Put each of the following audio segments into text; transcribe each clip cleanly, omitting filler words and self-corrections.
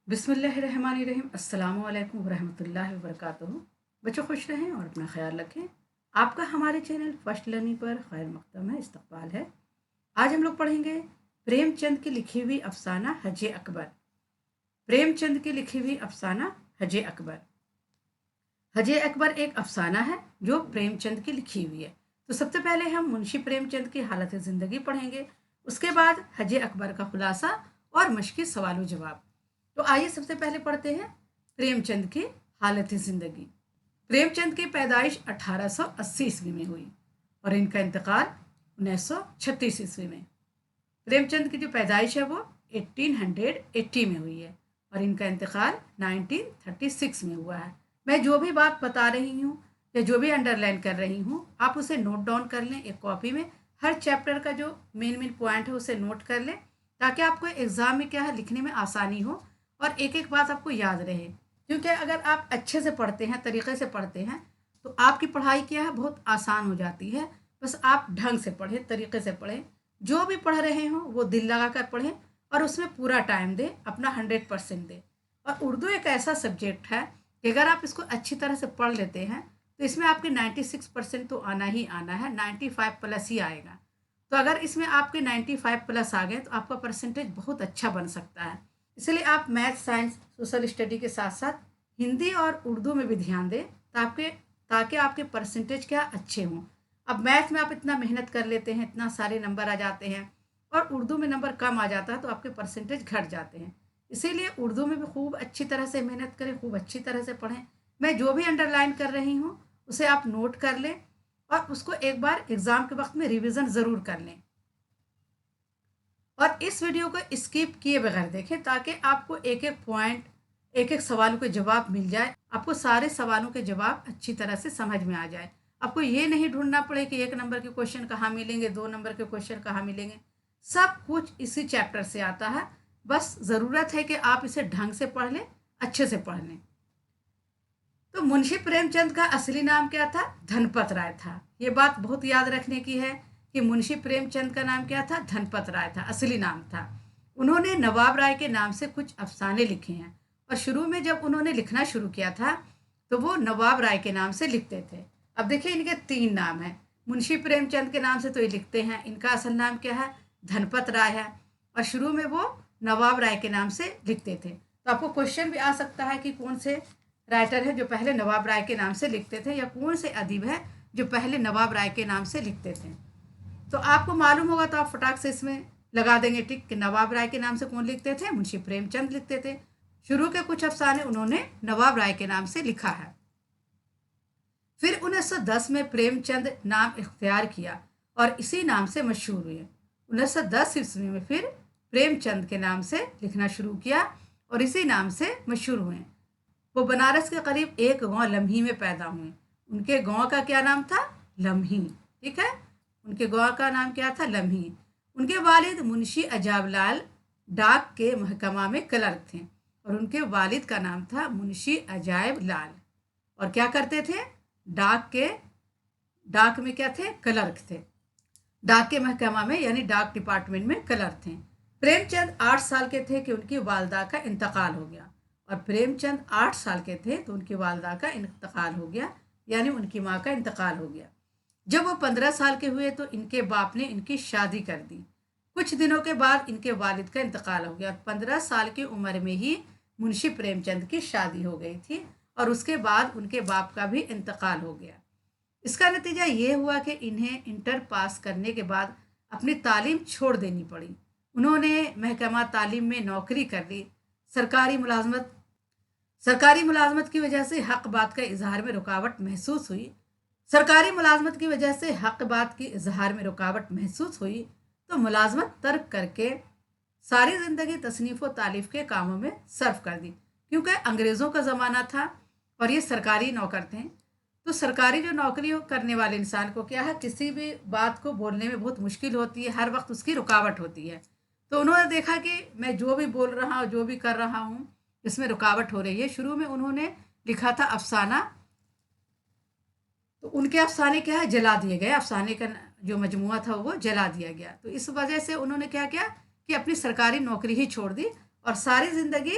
बिस्मिल्लाहिर्रहमानिर्रहीम अस्सलामु अलैकुम वरहमतुल्लाहि वबरकातुहू। बच्चों खुश रहें और अपना ख्याल रखें। आपका हमारे चैनल फर्स्ट लर्निंग पर खैर मकदम है, इस्तकबाल है। आज हम लोग पढ़ेंगे प्रेमचंद की लिखी हुई अफसाना हज अकबर। प्रेमचंद की लिखी हुई अफसाना हज अकबर। हज अकबर एक अफसाना है जो प्रेमचंद की लिखी हुई है। तो सबसे पहले हम मुंशी प्रेमचंद की हालत ज़िंदगी पढ़ेंगे, उसके बाद हज अकबर का खुलासा और मश्की सवाल जवाब। तो आइए सबसे पहले पढ़ते हैं प्रेमचंद की हालत ज़िंदगी। प्रेमचंद की पैदाइश 1880 ईस्वी में हुई और इनका इंतकाल 1936 ईस्वी में। प्रेमचंद की जो पैदाइश है वो 1880 में हुई है और इनका इंतकाल 1936 में हुआ है। मैं जो भी बात बता रही हूँ या जो भी अंडरलाइन कर रही हूँ, आप उसे नोट डाउन कर लें एक कॉपी में। हर चैप्टर का जो मेन पॉइंट है उसे नोट कर लें, ताकि आपको एग्ज़ाम में क्या है लिखने में आसानी हो और एक एक बात आपको याद रहे। क्योंकि अगर आप अच्छे से पढ़ते हैं, तरीके से पढ़ते हैं, तो आपकी पढ़ाई क्या है बहुत आसान हो जाती है। बस आप ढंग से पढ़ें, तरीके से पढ़ें, जो भी पढ़ रहे हों वो दिल लगा कर पढ़ें और उसमें पूरा टाइम दें, अपना 100% दें। और उर्दू एक ऐसा सब्जेक्ट है कि अगर आप इसको अच्छी तरह से पढ़ लेते हैं तो इसमें आपके 96% तो आना ही आना है, 95 प्लस ही आएगा। तो अगर इसमें आपके 95 प्लस आ गए तो आपका परसेंटेज बहुत अच्छा बन सकता है। इसलिए आप मैथ, साइंस, सोशल स्टडी के साथ साथ हिंदी और उर्दू में भी ध्यान दें, ताकि आपके परसेंटेज क्या अच्छे हों। अब मैथ में आप इतना मेहनत कर लेते हैं, इतना सारे नंबर आ जाते हैं, और उर्दू में नंबर कम आ जाता है तो आपके परसेंटेज घट जाते हैं। इसीलिए उर्दू में भी खूब अच्छी तरह से मेहनत करें, खूब अच्छी तरह से पढ़ें। मैं जो भी अंडरलाइन कर रही हूँ उसे आप नोट कर लें और उसको एक बार एग्ज़ाम के वक्त में रिवीजन ज़रूर कर लें। और इस वीडियो को स्किप किए बगैर देखें, ताकि आपको एक एक पॉइंट, एक एक सवालों के जवाब मिल जाए। आपको सारे सवालों के जवाब अच्छी तरह से समझ में आ जाए। आपको ये नहीं ढूंढना पड़े कि 1 नंबर के क्वेश्चन कहाँ मिलेंगे, 2 नंबर के क्वेश्चन कहाँ मिलेंगे। सब कुछ इसी चैप्टर से आता है। बस ज़रूरत है कि आप इसे ढंग से पढ़ लें, अच्छे से पढ़ लें। तो मुंशी प्रेमचंद का असली नाम क्या था? धनपत राय था। ये बात बहुत याद रखने की है कि मुंशी प्रेमचंद का नाम क्या था? धनपत राय था, असली नाम था। उन्होंने नवाब राय के नाम से कुछ अफसाने लिखे हैं और शुरू में जब उन्होंने लिखना शुरू किया था तो वो नवाब राय के नाम से लिखते थे। अब देखिए, इनके 3 नाम हैं। मुंशी प्रेमचंद के नाम से तो ये लिखते हैं, इनका असल नाम क्या है? धनपत राय है, और शुरू में वो नवाब राय के नाम से लिखते थे। तो आपको क्वेश्चन भी आ सकता है कि कौन से राइटर है जो पहले नवाब राय के नाम से लिखते थे, या कौन से अदीब है जो पहले नवाब राय के नाम से लिखते थे। तो आपको मालूम होगा तो आप फटाक से इसमें लगा देंगे टिक कि नवाब राय के नाम से कौन लिखते थे? मुंशी प्रेमचंद लिखते थे। शुरू के कुछ अफसाने उन्होंने नवाब राय के नाम से लिखा है। फिर 1910 में प्रेमचंद नाम इख्तियार किया और इसी नाम से मशहूर हुए। 1910 ईस्वी में फिर प्रेमचंद के नाम से लिखना शुरू किया और इसी नाम से मशहूर हुए। वो बनारस के करीब एक गांव लम्ही में पैदा हुए। उनके गांव का क्या नाम था? लम्ही। ठीक है, उनके गांव का नाम क्या था? लम्ही। उनके वालिद मुंशी अजाबलाल डाक के महकमा में क्लर्क थे और उनके वालिद का नाम था मुंशी अजायब लाल। और क्या करते थे? डाक में क्या थे? क्लर्क थे। डाक के महकमा में यानी डाक डिपार्टमेंट में क्लर्क थे। प्रेमचंद 8 साल के थे कि उनकी वालदा का इंतकाल हो गया, और प्रेमचंद 8 साल के थे तो उनकी वालदा का इंतकाल हो गया, यानी उनकी माँ का इंतकाल हो गया। जब वो 15 साल के हुए तो इनके बाप ने इनकी शादी कर दी। कुछ दिनों के बाद इनके वालिद का इंतकाल हो गया और 15 साल की उम्र में ही मुंशी प्रेमचंद की शादी हो गई थी, और उसके बाद उनके बाप का भी इंतकाल हो गया। इसका नतीजा ये हुआ कि इन्हें इंटर पास करने के बाद अपनी तालीम छोड़ देनी पड़ी। उन्होंने महकमा तालीम में नौकरी कर ली। सरकारी मुलाजमत की वजह से हक बात का इजहार में रुकावट महसूस हुई। सरकारी मुलाजमत की वजह से हक बात की इजहार में रुकावट महसूस हुई तो मुलाजमत तर्क करके सारी ज़िंदगी तसनीफ़ व तालीफ़ के कामों में सर्फ कर दी। क्योंकि अंग्रेज़ों का ज़माना था और ये सरकारी नौकर थे, तो सरकारी जो नौकरी करने वाले इंसान को क्या है, किसी भी बात को बोलने में बहुत मुश्किल होती है, हर वक्त उसकी रुकावट होती है। तो उन्होंने देखा कि मैं जो भी बोल रहा हूँ, जो भी कर रहा हूँ, इसमें रुकावट हो रही है। शुरू में उन्होंने लिखा था अफसाना, तो उनके अफसाने क्या है, जला दिए गए। अफसाने का जो मजमुआ था वो जला दिया गया। तो इस वजह से उन्होंने क्या किया कि अपनी सरकारी नौकरी ही छोड़ दी और सारी ज़िंदगी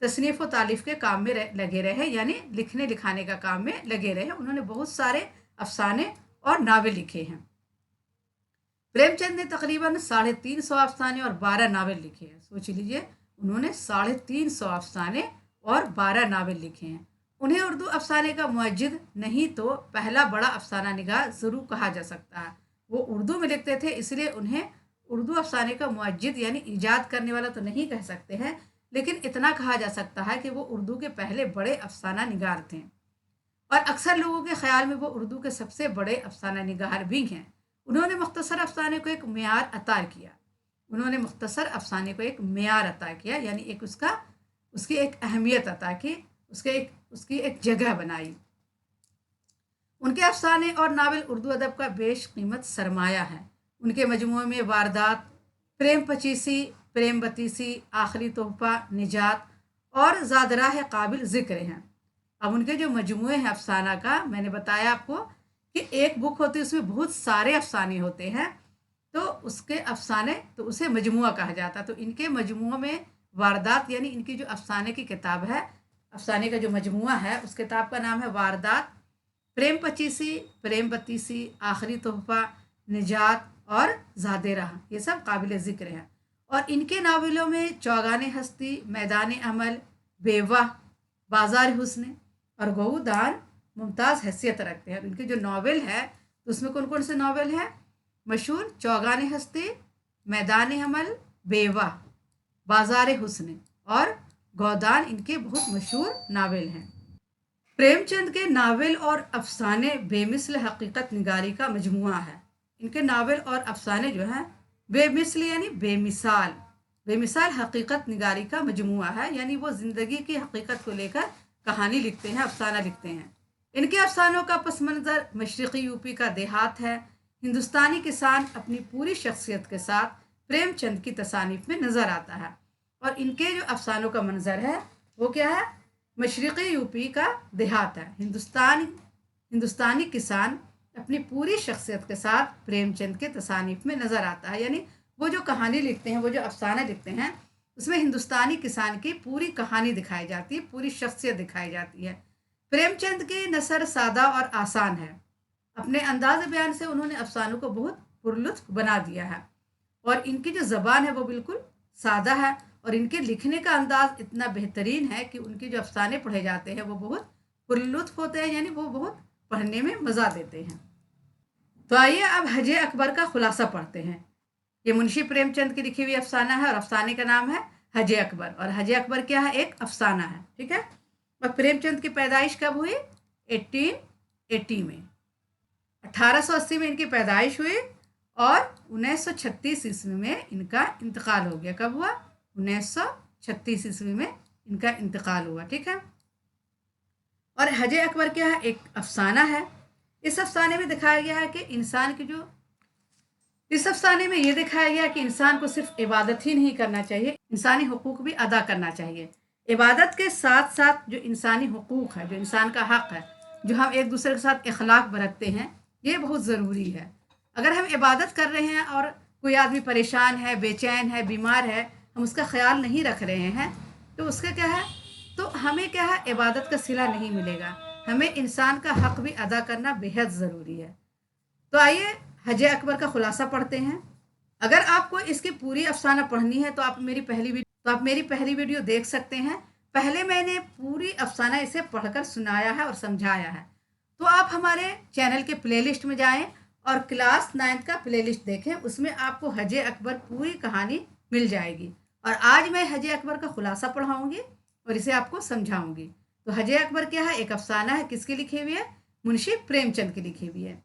तसनीफ़ व तालीफ़ के काम में लगे रहे, यानी लिखने लिखाने का काम में लगे रहे। उन्होंने बहुत सारे अफसाने और नावल लिखे हैं। प्रेमचंद ने तकरीबन 350 अफसाने और 12 नावल लिखे हैं। सोच लीजिए, उन्होंने 350 अफसाने और 12 नावल लिखे हैं। उन्हें उर्दू अफसाने का मुअज्जिद नहीं तो पहला बड़ा अफसाना निगार ज़रूर कहा जा सकता है। वो उर्दू में लिखते थे, इसलिए उन्हें उर्दू अफसाने का मुअज्जिद यानी ईजाद करने वाला तो नहीं कह सकते हैं, लेकिन इतना कहा जा सकता है कि वो उर्दू के पहले बड़े अफसाना निगार थे और अक्सर लोगों के ख्याल में वो उर्दू के सबसे बड़े अफसाना निगार भी हैं। उन्होंने मुख्तसर अफसाने को एक मेयार अता किया। उन्होंने मुख्तसर अफसाने को एक मेयार अता किया, यानी एक उसकी एक अहमियत अता की, उसकी एक जगह बनाई। उनके अफसाने और नावल उर्दू अदब का बेश कीमत सरमाया है। उनके मजमूए में वारदात, प्रेम पचीसी, प्रेम बतीसी, आखिरी तोहफा, निजात और ज़ादराह काबिल ज़िक्र हैं। अब उनके जो मजमूए हैं अफसाना का, मैंने बताया आपको कि एक बुक होती है, उसमें बहुत सारे अफसाने होते हैं, तो उसके अफसाने तो उसे मजमुआ कहा जाता है। तो इनके मजमुआ में वारदात, यानी इनकी जो अफसाने की किताब है, अफसाने का जो मजमुआ है, उस किताब का नाम है वारदात, प्रेम पचीसी, प्रेम बत्तीसी, आखिरी तोहफा, निजात और ज़ादेरा। ये सब काबिल ज़िक्र हैं। और इनके नावलों में चौगाने हस्ती, मैदान अमल, बेवा, बाजार हुस्न और गऊदान मुमताज़ हैसियत रखते हैं। इनके जो नावल है, तो उसमें कौन कौन से नावल हैं? मशहूर चौगाने हस्ती, मैदान अमल, बेवा, बाजार हुस्न और गौदान इनके बहुत मशहूर नावल हैं। प्रेमचंद के नावल और अफसाने बेमिसल हकीकत निगारी का मजमुआ है। इनके नावल और अफसाने जो हैं बेमिसल यानी बेमिसाल हकीकत निगारी का मजमुआ है, यानी वो ज़िंदगी की हकीकत को लेकर कहानी लिखते हैं, अफसाना लिखते हैं। इनके अफसानों का पस मंज़र मशरक़ी यूपी का देहात है। हिंदुस्तानी किसान अपनी पूरी शख्सियत के साथ प्रेमचंद की तसानीफ में नज़र आता है। और इनके जो अफसानों का मंजर है वो क्या है? मशरक़ी यूपी का देहात है। हिंदुस्तानी किसान अपनी पूरी शख्सियत के साथ प्रेमचंद के तसानीफ में नज़र आता है, यानी वो जो कहानी लिखते हैं, वो जो अफसाना लिखते हैं, उसमें हिंदुस्तानी किसान की पूरी कहानी दिखाई जाती है, पूरी शख्सियत दिखाई जाती है। प्रेमचंद की नसर सादा और आसान है। अपने अंदाज बयान से उन्होंने अफसानों को बहुत पुरलुत्फ बना दिया है। और इनकी जो ज़बान है वो बिल्कुल सादा है और इनके लिखने का अंदाज इतना बेहतरीन है कि उनके जो अफसाने पढ़े जाते हैं वो बहुत पुरलुत्फ होते हैं, यानी वो बहुत पढ़ने में मज़ा देते हैं। तो आइए अब हजे अकबर का खुलासा पढ़ते हैं। ये मुंशी प्रेमचंद की लिखी हुई अफसाना है और अफसाने का नाम है हजे अकबर। और हजे अकबर क्या है? एक अफसाना है, ठीक है। और प्रेमचंद की पैदाइश कब हुई? 1880 में, 1880 में इनकी पैदाइश हुई और 1936 ईस्वी में इनका इंतकाल हो गया। कब हुआ? 1936 ईस्वी में इनका इंतकाल हुआ, ठीक है। और हजे अकबर क्या है? एक अफसाना है। इस अफसाने में दिखाया गया है कि इस अफसाने में ये दिखाया गया कि इंसान को सिर्फ इबादत ही नहीं करना चाहिए, इंसानी हुकूक भी अदा करना चाहिए। इबादत के साथ साथ जो इंसानी हुकूक है, जो इंसान का हक है, जो हम एक दूसरे के साथ इखलाक बरतते हैं, ये बहुत ज़रूरी है। अगर हम इबादत कर रहे हैं और कोई आदमी परेशान है, बेचैन है, बीमार है, हम उसका ख्याल नहीं रख रहे हैं, तो उसका क्या है? तो हमें क्या है? इबादत का सिला नहीं मिलेगा। हमें इंसान का हक भी अदा करना बेहद ज़रूरी है। तो आइए हजे अकबर का खुलासा पढ़ते हैं। अगर आपको इसकी पूरी अफसाना पढ़नी है तो आप मेरी पहली वीडियो देख सकते हैं। पहले मैंने पूरी अफसाना इसे पढ़कर सुनाया है और समझाया है। तो आप हमारे चैनल के प्लेलिस्ट में जाएं और क्लास 9 का प्लेलिस्ट देखें, उसमें आपको हजे अकबर पूरी कहानी मिल जाएगी। और आज मैं हजे अकबर का खुलासा पढ़ाऊँगी और इसे आपको समझाऊँगी। तो हजे अकबर क्या है? एक अफसाना है। किसकी लिखी हुई है? मुंशी प्रेमचंद की लिखी हुई है।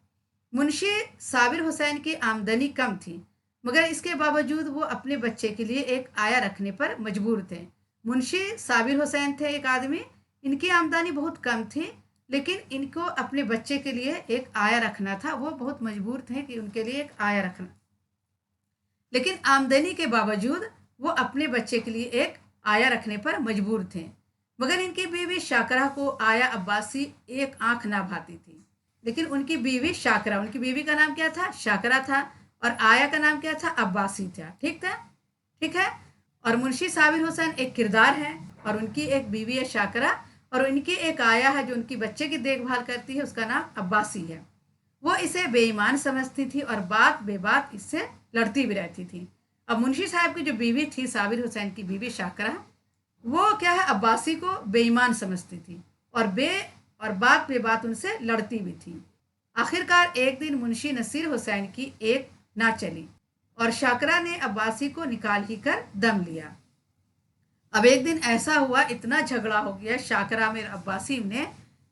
मुंशी साबिर हुसैन की आमदनी कम थी, मगर इसके बावजूद वो अपने बच्चे के लिए एक आया रखने पर मजबूर थे। मुंशी साबिर हुसैन थे एक आदमी, इनकी आमदनी बहुत कम थी, लेकिन इनको अपने बच्चे के लिए एक आया रखना था। वो बहुत मजबूर थे कि उनके लिए एक आया रखना, लेकिन आमदनी के बावजूद वो अपने बच्चे के लिए एक आया रखने पर मजबूर थे। मगर इनकी बीवी शाकरा को आया अब्बासी एक आंख ना भाती थी। लेकिन उनकी बीवी शाकरा, उनकी बीवी का नाम क्या था? शाकरा था। और आया का नाम क्या था? अब्बासी था। ठीक था, ठीक है। और मुंशी साबिर हुसैन एक किरदार है और उनकी एक बीवी है शाकरा, और उनकी एक आया है जो उनकी बच्चे की देखभाल करती है, उसका नाम अब्बासी है। वो इसे बेईमान समझती थी और बात बेबात इससे लड़ती भी रहती थी। अब मुंशी साहब की जो बीवी थी, साबिर हुसैन की बीवी शाकरा, वो क्या है, अब्बासी को बेईमान समझती थी और बात बेबात उनसे लड़ती भी थी। आखिरकार एक दिन मुंशी नसीर हुसैन की एक ना चली और शाकरा ने अब्बासी को निकाल ही कर दम लिया। अब एक दिन ऐसा हुआ, इतना झगड़ा हो गया शाकरा में अब्बासी ने,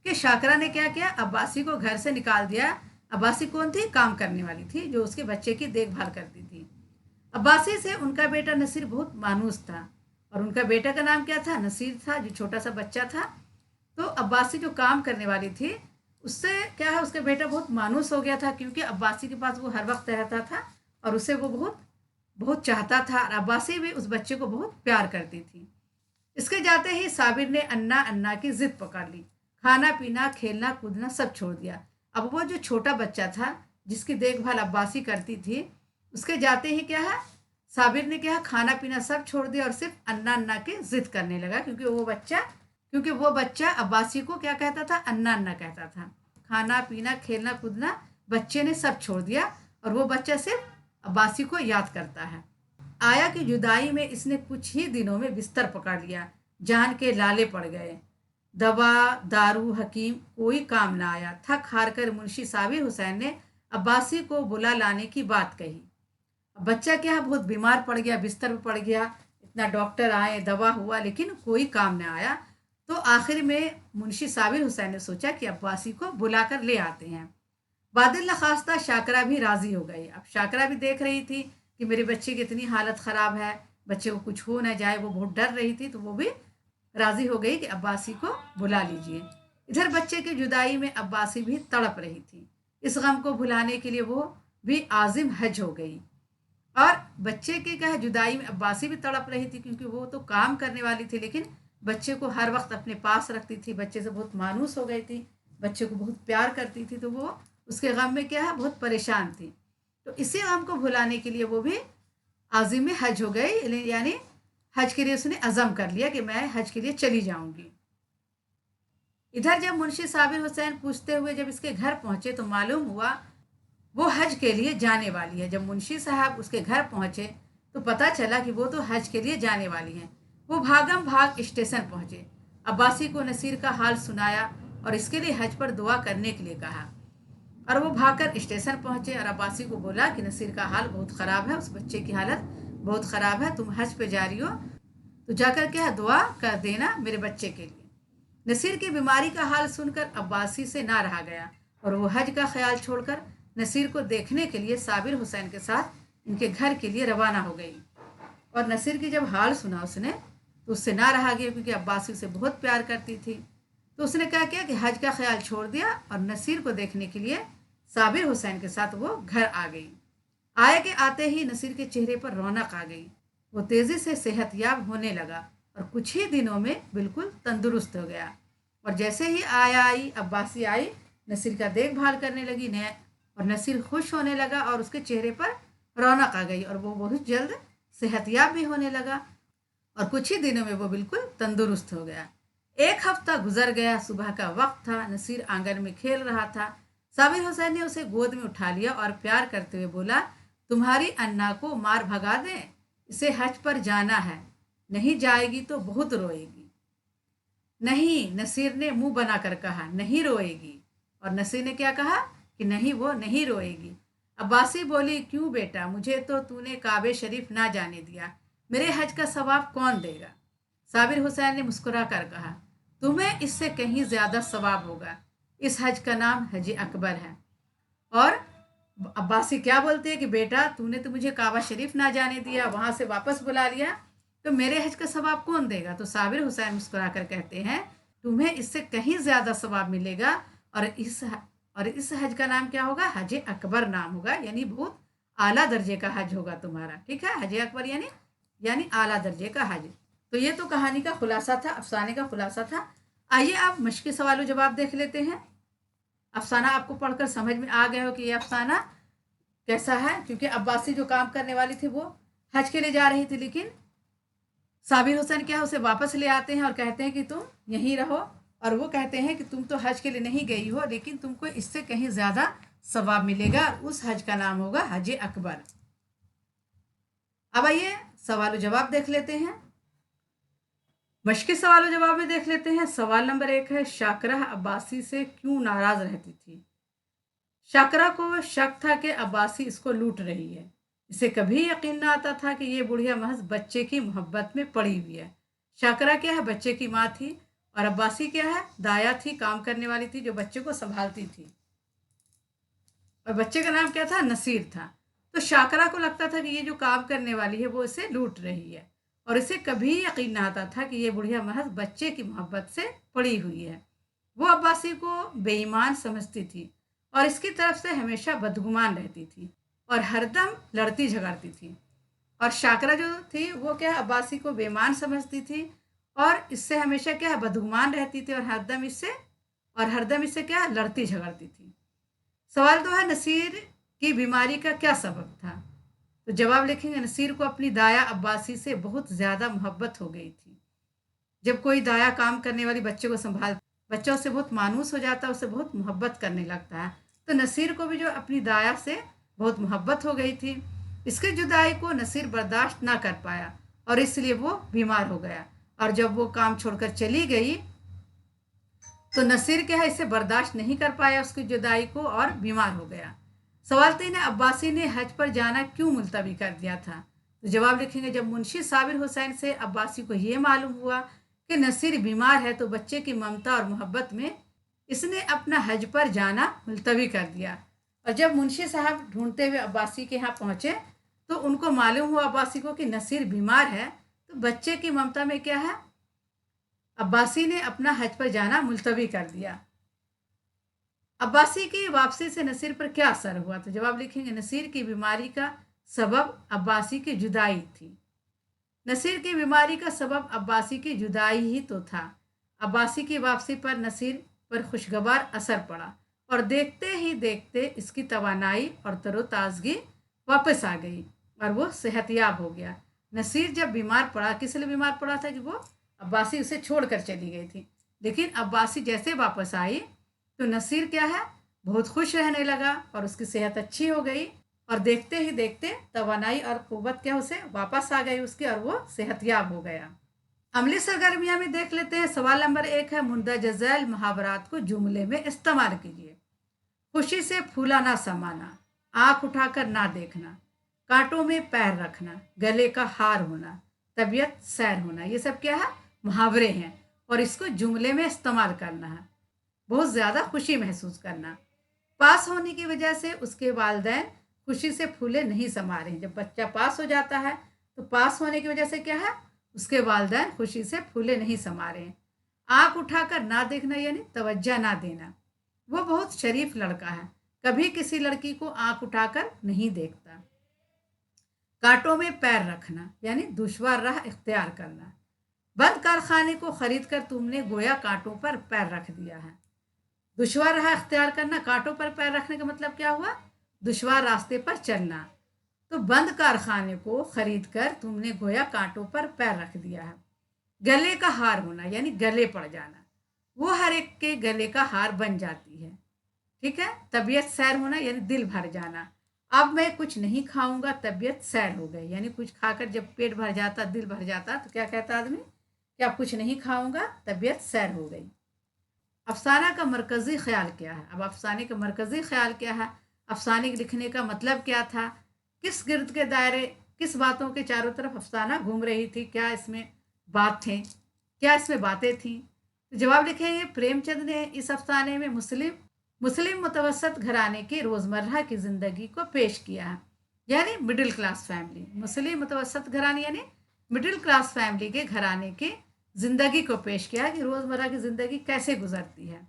कि शाकरा ने क्या किया, अब्बासी को घर से निकाल दिया। अब्बासी कौन थी? काम करने वाली थी जो उसके बच्चे की देखभाल करती थी। अब्बासी से उनका बेटा नसीर बहुत मानूस था, और उनका बेटा का नाम क्या था? नसीर था, जो छोटा सा बच्चा था। तो अब्बासी जो काम करने वाली थी, उससे क्या है, उसका बेटा बहुत मानूस हो गया था, क्योंकि अब्बासी के पास वो हर वक्त रहता था और उसे वो बहुत बहुत चाहता था, और अब्बासी भी उस बच्चे को बहुत प्यार करती थी। इसके जाते ही साबिर ने अन्ना अन्ना की जिद पकड़ ली। खाना पीना खेलना कूदना सब छोड़ दिया। अब वो जो छोटा बच्चा था जिसकी देखभाल अब्बासी करती थी, उसके जाते ही क्या है, साबिर ने क्या है, खाना पीना सब छोड़ दिया और सिर्फ अन्ना अन्ना की जिद करने लगा, क्योंकि वो बच्चा अब्बासी को क्या कहता था? अन्ना अन्ना कहता था। खाना पीना खेलना कूदना बच्चे ने सब छोड़ दिया, और वो बच्चा सिर्फ अब्बासी को याद करता है। आया कि जुदाई में इसने कुछ ही दिनों में बिस्तर पकड़ लिया। जान के लाले पड़ गए। दवा दारू हकीम कोई काम ना आया। थक हार कर मुंशी साबिर हुसैन ने अब्बासी को बुला लाने की बात कही। बच्चा क्या, बहुत बीमार पड़ गया, बिस्तर पर पड़ गया, इतना डॉक्टर आए, दवा हुआ, लेकिन कोई काम ना आया। तो आखिर में मुंशी साबिर हुसैन ने सोचा कि अब्बासी को बुलाकर ले आते हैं। बादल नखास्ता शाकरा भी राजी हो गई। अब शाकरा भी देख रही थी कि मेरे बच्चे की इतनी हालत ख़राब है, बच्चे को कुछ हो ना जाए, वो बहुत डर रही थी, तो वो भी राजी हो गई कि अब्बासी को बुला लीजिए। इधर बच्चे की जुदाई में अब्बासी भी तड़प रही थी। इस गम को भुलाने के लिए वो भी आजिम हज हो गई। और बच्चे की क्या है, जुदाई में अब्बासी भी तड़प रही थी, क्योंकि वो तो काम करने वाली थी, लेकिन बच्चे को हर वक्त अपने पास रखती थी, बच्चे से बहुत मानूस हो गई थी, बच्चे को बहुत प्यार करती थी, तो वो उसके गम में क्या है, बहुत परेशान थी। तो इसी गम को भुलाने के लिए वो भी आजिम हज हो गई, यानी हज के लिए उसने अज़म कर लिया कि मैं हज के लिए चली जाऊंगी। इधर जब मुंशी साबिर हुसैन पूछते हुए जब इसके घर पहुंचे, तो मालूम हुआ वो हज के लिए जाने वाली है। जब मुंशी साहब उसके घर पहुंचे तो पता चला कि वो तो हज के लिए जाने वाली हैं। वो भागम भाग स्टेशन पहुंचे, अब्बासी को नसीर का हाल सुनाया और इसके लिए हज पर दुआ करने के लिए कहा। और वो भागकर स्टेशन पहुंचे और अब्बासी को बोला कि नसीर का हाल बहुत ख़राब है, उस बच्चे की हालत बहुत ख़राब है, तुम हज पे जा रही हो तो जाकर क्या दुआ कर देना मेरे बच्चे के लिए। नसीर की बीमारी का हाल सुनकर अब्बासी से ना रहा गया और वो हज का ख्याल छोड़कर नसीर को देखने के लिए साबिर हुसैन के साथ इनके घर के लिए रवाना हो गई। और नसीर की जब हाल सुना उसने, तो उससे ना रहा गया, क्योंकि अब्बासी उसे बहुत प्यार करती थी। तो उसने क्या किया कि हज का ख्याल छोड़ दिया और नसीर को देखने के लिए साबिर हुसैन के साथ वो घर आ गई। आए के आते ही नसीर के चेहरे पर रौनक आ गई। वो तेज़ी से सेहतयाब होने लगा और कुछ ही दिनों में बिल्कुल तंदुरुस्त हो गया। और जैसे ही आया आई अब्बासी आई, नसीर का देखभाल करने लगी ने, और नसीर खुश होने लगा और उसके चेहरे पर रौनक आ गई और वो बहुत जल्द सेहतयाब भी होने लगा और कुछ ही दिनों में वो बिल्कुल तंदुरुस्त हो गया। एक हफ्ता गुजर गया। सुबह का वक्त था। नसीर आंगन में खेल रहा था। साबिर हुसैन ने उसे गोद में उठा लिया और प्यार करते हुए बोला, तुम्हारी अन्ना को मार भगा दें, इसे हज पर जाना है, नहीं जाएगी तो बहुत रोएगी। नहीं, नसीर ने मुंह बनाकर कहा, नहीं रोएगी। और नसीर ने क्या कहा कि नहीं, वो नहीं रोएगी। अब्बासी बोली, क्यों बेटा, मुझे तो तूने काबे शरीफ ना जाने दिया, मेरे हज का सवाब कौन देगा? साबिर हुसैन ने मुस्कुरा कर कहा, तुम्हें इससे कहीं ज्यादा सवाब होगा। इस हज का नाम हज अकबर है। और अब्बासी क्या बोलते हैं कि बेटा, तूने तो मुझे काबा शरीफ ना जाने दिया, वहां से वापस बुला लिया, तो मेरे हज का सवाब कौन देगा? तो साबिर हुसैन मुस्कुरा कर कहते हैं, तुम्हें इससे कहीं ज्यादा सवाब मिलेगा। और इस हज का नाम क्या होगा? हज अकबर नाम होगा, यानी बहुत आला दर्जे का हज होगा तुम्हारा। ठीक है, हज अकबर यानी आला दर्जे का हज। तो ये तो कहानी का खुलासा था, अफसाने का खुलासा था। आइए आप मश्की सवालों जवाब देख लेते हैं। अफसाना आपको पढ़कर समझ में आ गया हो कि ये अफसाना कैसा है, क्योंकि अब्बासी जो काम करने वाली थी वो हज के लिए जा रही थी, लेकिन साबिर हुसैन क्या है उसे वापस ले आते हैं और कहते हैं कि तुम यहीं रहो, और वो कहते हैं कि तुम तो हज के लिए नहीं गई हो, लेकिन तुमको इससे कहीं ज़्यादा सवाब मिलेगा, उस हज का नाम होगा हज अकबर। अब आइए सवाल जवाब देख लेते हैं। मश्की सवाल जवाब में देख लेते हैं। सवाल नंबर 1 है, शाकरा अब्बासी से क्यों नाराज रहती थी? शाकरा को शक था कि अब्बासी इसको लूट रही है। इसे कभी यकीन न आता था कि ये बुढ़िया महज बच्चे की मोहब्बत में पड़ी हुई है। शाकरा क्या है, बच्चे की माँ थी, और अब्बासी क्या है, दाया थी, काम करने वाली थी जो बच्चे को संभालती थी, और बच्चे का नाम क्या था, नसीर था। तो शाकरा को लगता था कि ये जो काम करने वाली है वो इसे लूट रही है, और इसे कभी यकीन न आता था कि ये बुढ़िया महज बच्चे की मोहब्बत से पड़ी हुई है। वो अब्बासी को बेईमान समझती थी और इसकी तरफ से हमेशा बदगुमान रहती थी और हरदम लड़ती झगड़ती थी। और शाकरा जो थी वो क्या, अब्बासी को बेईमान समझती थी और इससे हमेशा क्या, बदगुमान रहती थी, और हरदम इससे क्या, लड़ती झगड़ती थी। सवाल 2 है, नसीर की बीमारी का क्या सबब था? तो जवाब लिखेंगे, नसीर को अपनी दाया अब्बासी से बहुत ज़्यादा मोहब्बत हो गई थी। जब कोई दाया काम करने वाली बच्चे को संभाल, बच्चा उससे बहुत मानूस हो जाता है, उससे बहुत मोहब्बत करने लगता है। तो नसीर को भी जो अपनी दाया से बहुत मोहब्बत हो गई थी। इसकी जुदाई को नसीर बर्दाश्त ना कर पाया और इसलिए वो बीमार हो गया, और जब वो काम छोड़कर चली गई तो नसीर क्या है, इसे बर्दाश्त नहीं कर पाया उसकी जुदाई को और बीमार हो गया। सवाल 3 है, अब्बासी ने हज पर जाना क्यों मुलतवी कर दिया था? तो जवाब लिखेंगे, जब मुंशी साबिर हुसैन से अब्बासी को ये मालूम हुआ कि नसीर बीमार है तो बच्चे की ममता और मोहब्बत में इसने अपना हज पर जाना मुलतवी कर दिया। और जब मुंशी साहब ढूंढते हुए अब्बासी के यहाँ पहुंचे तो उनको मालूम हुआ अब्बासी को कि नसीर बीमार है, तो बच्चे की ममता में क्या है, अब्बासी ने अपना हज पर जाना मुलतवी कर दिया। अब्बासी की वापसी से नसीर पर क्या असर हुआ? तो जवाब लिखेंगे, नसीर की बीमारी का सबब अब्बासी की जुदाई थी। नसीर की बीमारी का सबब अब्बासी की जुदाई ही तो था। अब्बासी की वापसी पर नसीर पर खुशगवार असर पड़ा और देखते ही देखते इसकी तवानाई और तरोताजगी वापस आ गई और वो सेहतयाब हो गया। नसीर जब बीमार पड़ा, किस लिए बीमार पड़ा था कि वो अब्बासी उसे छोड़कर चली गई थी, लेकिन अब्बासी जैसे वापस आई तो नसीर क्या है, बहुत खुश रहने लगा और उसकी सेहत अच्छी हो गई, और देखते ही देखते तवानाई और कुव्वत क्या उसे वापस आ गई उसकी, और वो सेहतयाब हो गया। अमली सरगर्मियां में देख लेते हैं। सवाल नंबर 1 है, मुंदरज झैल मुहावरात को जुमले में इस्तेमाल कीजिए। खुशी से फूला ना समाना, आंख उठाकर ना देखना, कांटों में पैर रखना, गले का हार होना, तबीयत सैर होना, ये सब क्या है, मुहावरे हैं, और इसको जुमले में इस्तेमाल करना है। बहुत ज़्यादा खुशी महसूस करना, पास होने की वजह से उसके वालिदैन खुशी से फूले नहीं समा रहे। जब बच्चा पास हो जाता है तो पास होने की वजह से क्या है, उसके वालिदैन खुशी से फूले नहीं समा रहे। आंख उठाकर ना देखना यानी तवज्जो ना देना, वो बहुत शरीफ लड़का है, कभी किसी लड़की को आंख उठाकर नहीं देखता। कांटों में पैर रखना यानी दुश्वार राह इख्तियार करना, बंद कारखाने को खरीद कर तुमने गोया कांटों पर पैर रख दिया है। दुश्वार राह इख्तियार करना, कांटों पर पैर रखने का मतलब क्या हुआ, दुश्वार रास्ते पर चलना। तो बंद कारखाने को खरीद कर तुमने गोया कांटों पर पैर रख दिया है। गले का हार होना यानी गले पड़ जाना, वो हर एक के गले का हार बन जाती है। ठीक है। तबीयत सैर होना यानी दिल भर जाना, अब मैं कुछ नहीं खाऊंगा, तबीयत सैर हो गई, यानी कुछ खाकर जब पेट भर जाता, दिल भर जाता, तो क्या कहता आदमी कि अब कुछ नहीं खाऊंगा, तबीयत सैर हो गई। अफसाना का मरकज़ी ख्याल क्या है? अब अफसाने का मरकज़ी ख्याल क्या है, अफसाने के लिखने का मतलब क्या था, किस गिर्द के दायरे, किस बातों के चारों तरफ अफसाना घूम रही थी, क्या इसमें बात थे, क्या इसमें बातें थीं? तो जवाब लिखेंगे, प्रेमचंद ने इस अफसाने में मुस्लिम मुतवसत घराने की रोज़मर्रा की ज़िंदगी को पेश किया है, यानी मिडिल क्लास फैमिली। मुस्लिम मुतवसत घराने यानी मिडिल क्लास फैमिली के घराने की ज़िंदगी को पेश किया कि रोज़मर्रा की ज़िंदगी कैसे गुजरती है।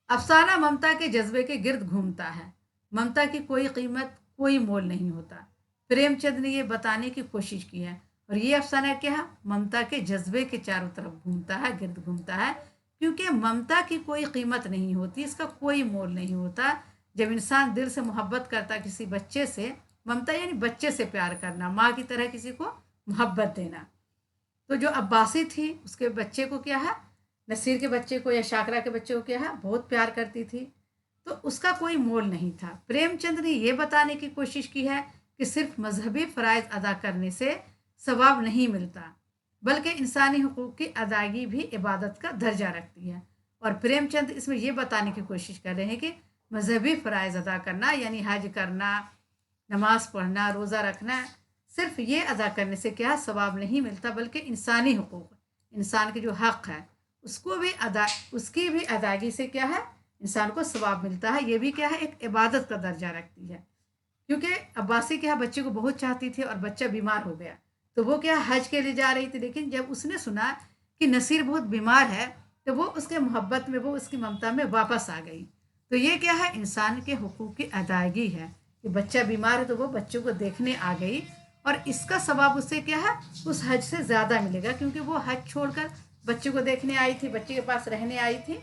अफसाना ममता के जज्बे के गिर्द घूमता है, ममता की कोई कीमत, कोई मोल नहीं होता। प्रेमचंद ने ये बताने की कोशिश की है, और ये अफसाना क्या है, ममता के जज्बे के चारों तरफ घूमता है, गिर्द घूमता है, क्योंकि ममता की कोई कीमत नहीं होती, इसका कोई मोल नहीं होता। जब इंसान दिल से मोहब्बत करता किसी बच्चे से, ममता यानी बच्चे से प्यार करना, माँ की तरह किसी को मोहब्बत देना, तो जो अब्बासी थी उसके बच्चे को क्या है, नसीर के बच्चे को या शाकरा के बच्चे को क्या है, बहुत प्यार करती थी। तो उसका कोई मोल नहीं था। प्रेमचंद ने यह बताने की कोशिश की है कि सिर्फ मजहबी फ़राइज़ अदा करने से सवाब नहीं मिलता, बल्कि इंसानी हुकूक की अदायगी भी इबादत का दर्जा रखती है। और प्रेमचंद इसमें यह बताने की कोशिश कर रहे हैं कि मजहबी फ़राइज़ अदा करना यानी हज करना, नमाज पढ़ना, रोज़ा रखना, सिर्फ ये अदा करने से क्या सवाब नहीं मिलता, बल्कि इंसानी हुकूक, इंसान के जो हक़ है उसको भी उसकी भी अदायगी से क्या है, इंसान को सवाब मिलता है। ये भी क्या है, एक इबादत का दर्जा रखती है। क्योंकि अब्बासी क्या बच्चे को बहुत चाहती थी और बच्चा बीमार हो गया, तो वो क्या हज के लिए जा रही थी। लेकिन जब उसने सुना कि नसीर बहुत बीमार है, तो वो उसके मोहब्बत में, वो उसकी ममता में वापस आ गई। तो ये क्या है, इंसान के हुकूक की अदायगी है कि बच्चा बीमार है तो वो बच्चों को देखने आ गई, और इसका सवाब उससे क्या है, उस हज से ज़्यादा मिलेगा, क्योंकि वो हज छोड़कर बच्चे को देखने आई थी, बच्चे के पास रहने आई थी।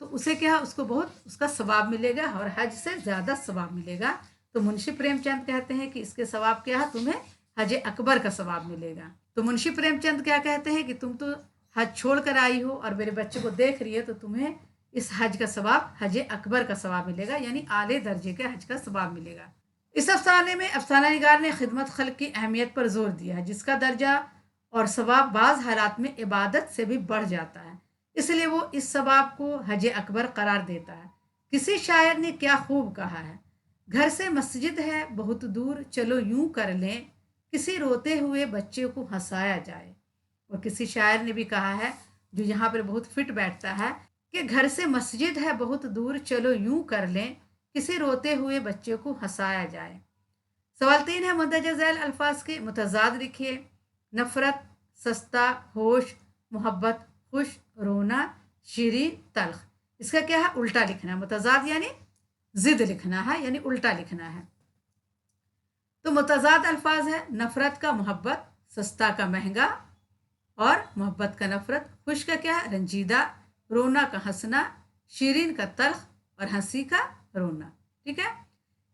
तो उसे क्या है, उसको बहुत उसका सवाब मिलेगा और हज से ज़्यादा सवाब मिलेगा। तो मुंशी प्रेमचंद कहते हैं कि इसके सवाब क्या है, तुम्हें हज अकबर का सवाब मिलेगा। तो मुंशी प्रेमचंद क्या कहते हैं कि तुम तो हज छोड़ कर आई हो और मेरे बच्चे को देख रही है, तो तुम्हें इस हज का सवाब, हज अकबर का सवाब मिलेगा, यानी आले दर्जे के हज का सवाब मिलेगा। इस अफसाने में अफसाना निगार ने खिदमत खल्क की अहमियत पर जोर दिया है, जिसका दर्जा और सवाब बाज़ हालात में इबादत से भी बढ़ जाता है। इसलिए वो इस सवाब को हज अकबर करार देता है। किसी शायर ने क्या खूब कहा है, घर से मस्जिद है बहुत दूर, चलो यूं कर लें किसी रोते हुए बच्चे को हंसाया जाए। और किसी शायर ने भी कहा है, जो यहाँ पर बहुत फिट बैठता है, कि घर से मस्जिद है बहुत दूर, चलो यूं कर लें किसी रोते हुए बच्चे को हंसाया जाए। सवाल 3 है, मुंदरजा झैल अल्फाज के मुतजाद लिखिए। नफरत, सस्ता, होश, मोहब्बत, खुश, रोना, शीरीन, तल्ख। इसका क्या है, उल्टा लिखना है। मुतजाद यानी जिद लिखना है, यानी उल्टा लिखना है। तो मुतजाद अल्फाज है, नफरत का मोहब्बत, सस्ता का महंगा और मोहब्बत का नफरत, खुश का क्या है, रंजीदा, रोना का हंसना, शीरीन का तल्ख और हंसी का रोना। ठीक है।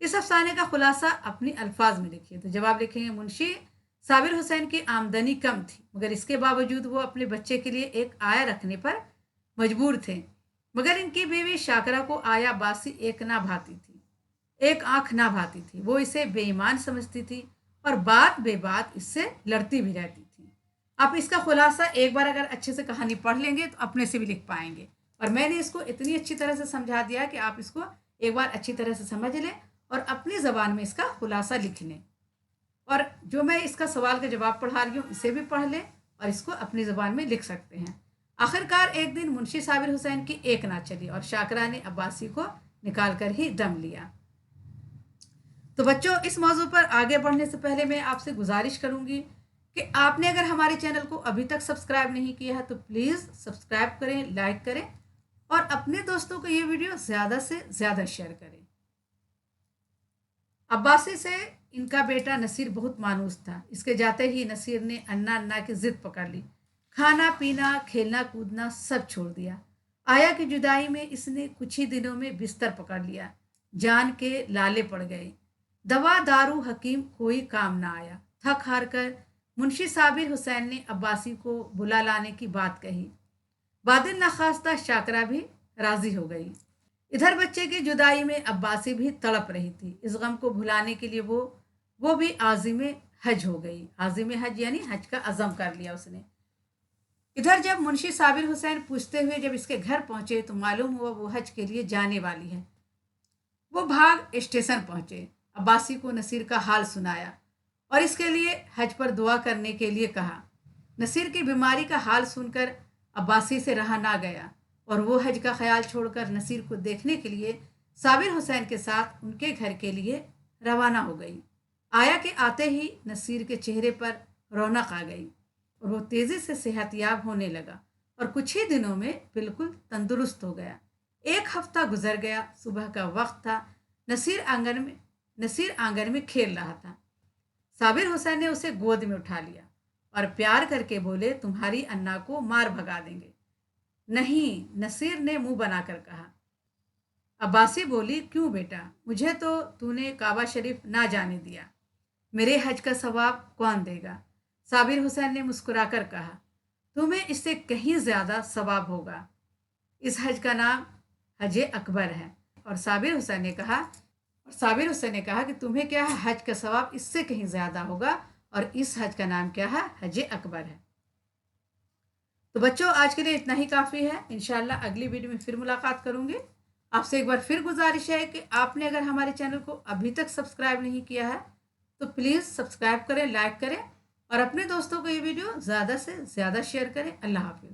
इस अफसाने का खुलासा अपनी अल्फाज में लिखिए। तो जवाब लिखेंगे, मुंशी साबिर हुसैन की आमदनी कम थी, मगर इसके बावजूद वो अपने बच्चे के लिए एक आया रखने पर मजबूर थे। मगर इनकी बीवी शाकरा को आया बासी एक ना भाती थी, एक आंख ना भाती थी। वो इसे बेईमान समझती थी और बात बेबात इससे लड़ती भी रहती थी। आप इसका खुलासा एक बार अगर अच्छे से कहानी पढ़ लेंगे तो अपने से भी लिख पाएंगे। और मैंने इसको इतनी अच्छी तरह से समझा दिया कि आप इसको एक बार अच्छी तरह से समझ लें और अपनी ज़बान में इसका खुलासा लिख लें। और जो मैं इसका सवाल का जवाब पढ़ा रही हूँ, इसे भी पढ़ लें और इसको अपनी ज़बान में लिख सकते हैं। आखिरकार एक दिन मुंशी साबिर हुसैन की एक ना चली और शाकरा ने अब्बासी को निकाल कर ही दम लिया। तो बच्चों, इस मौजू पर आगे बढ़ने से पहले मैं आपसे गुजारिश करूंगी कि आपने अगर हमारे चैनल को अभी तक सब्सक्राइब नहीं किया है तो प्लीज़ सब्सक्राइब करें, लाइक करें और अपने दोस्तों को ये वीडियो ज़्यादा से ज़्यादा शेयर करें। अब्बासी से इनका बेटा नसीर बहुत मानूस था। इसके जाते ही नसीर ने अन्ना अन्ना की जिद पकड़ ली। खाना पीना, खेलना कूदना सब छोड़ दिया। आया की जुदाई में इसने कुछ ही दिनों में बिस्तर पकड़ लिया। जान के लाले पड़ गए। दवा दारू हकीम कोई काम ना आया। थक हार कर मुंशी साबिर हुसैन ने अब्बासी को बुला लाने की बात कही। बादिल नखास्ता शाकरा भी राजी हो गई। इधर बच्चे की जुदाई में अब्बासी भी तड़प रही थी। इस गम को भुलाने के लिए वो भी आज़िम हज हो गई। आज़िम हज यानी हज का अज़म कर लिया उसने। इधर जब मुंशी साबिर हुसैन पूछते हुए जब इसके घर पहुंचे तो मालूम हुआ वो हज के लिए जाने वाली है। वो भाग स्टेशन पहुंचे। अब्बासी को नसीर का हाल सुनाया और इसके लिए हज पर दुआ करने के लिए कहा। नसीर की बीमारी का हाल सुनकर अब्बासी से रहा ना गया और वो हज का ख्याल छोड़कर नसीर को देखने के लिए साबिर हुसैन के साथ उनके घर के लिए रवाना हो गई। आया के आते ही नसीर के चेहरे पर रौनक आ गई और वो तेज़ी से सेहतयाब होने लगा और कुछ ही दिनों में बिल्कुल तंदुरुस्त हो गया। एक हफ्ता गुजर गया। सुबह का वक्त था। नसीर आंगन में खेल रहा था। साबिर हुसैन ने उसे गोद में उठा लिया और प्यार करके बोले, तुम्हारी अन्ना को मार भगा देंगे। नहीं, नसीर ने मुंह बनाकर कहा। अब्बासी बोली, क्यों बेटा, मुझे तो तूने काबा शरीफ ना जाने दिया। मेरे हज का सवाब कौन देगा? साबिर हुसैन ने मुस्कुराकर कहा, तुम्हें इससे कहीं ज़्यादा सवाब होगा। इस हज का नाम हज अकबर है। और साबिर हुसैन ने कहा कि तुम्हें क्या है, हज का सवाब इससे कहीं ज़्यादा होगा और इस हज का नाम क्या है, हज अकबर है। तो बच्चों, आज के लिए इतना ही काफ़ी है। इंशाल्लाह अगली वीडियो में फिर मुलाकात करूंगी। आपसे एक बार फिर गुजारिश है कि आपने अगर हमारे चैनल को अभी तक सब्सक्राइब नहीं किया है तो प्लीज़ सब्सक्राइब करें, लाइक करें और अपने दोस्तों को ये वीडियो ज़्यादा से ज़्यादा शेयर करें। अल्लाह हाफिज़।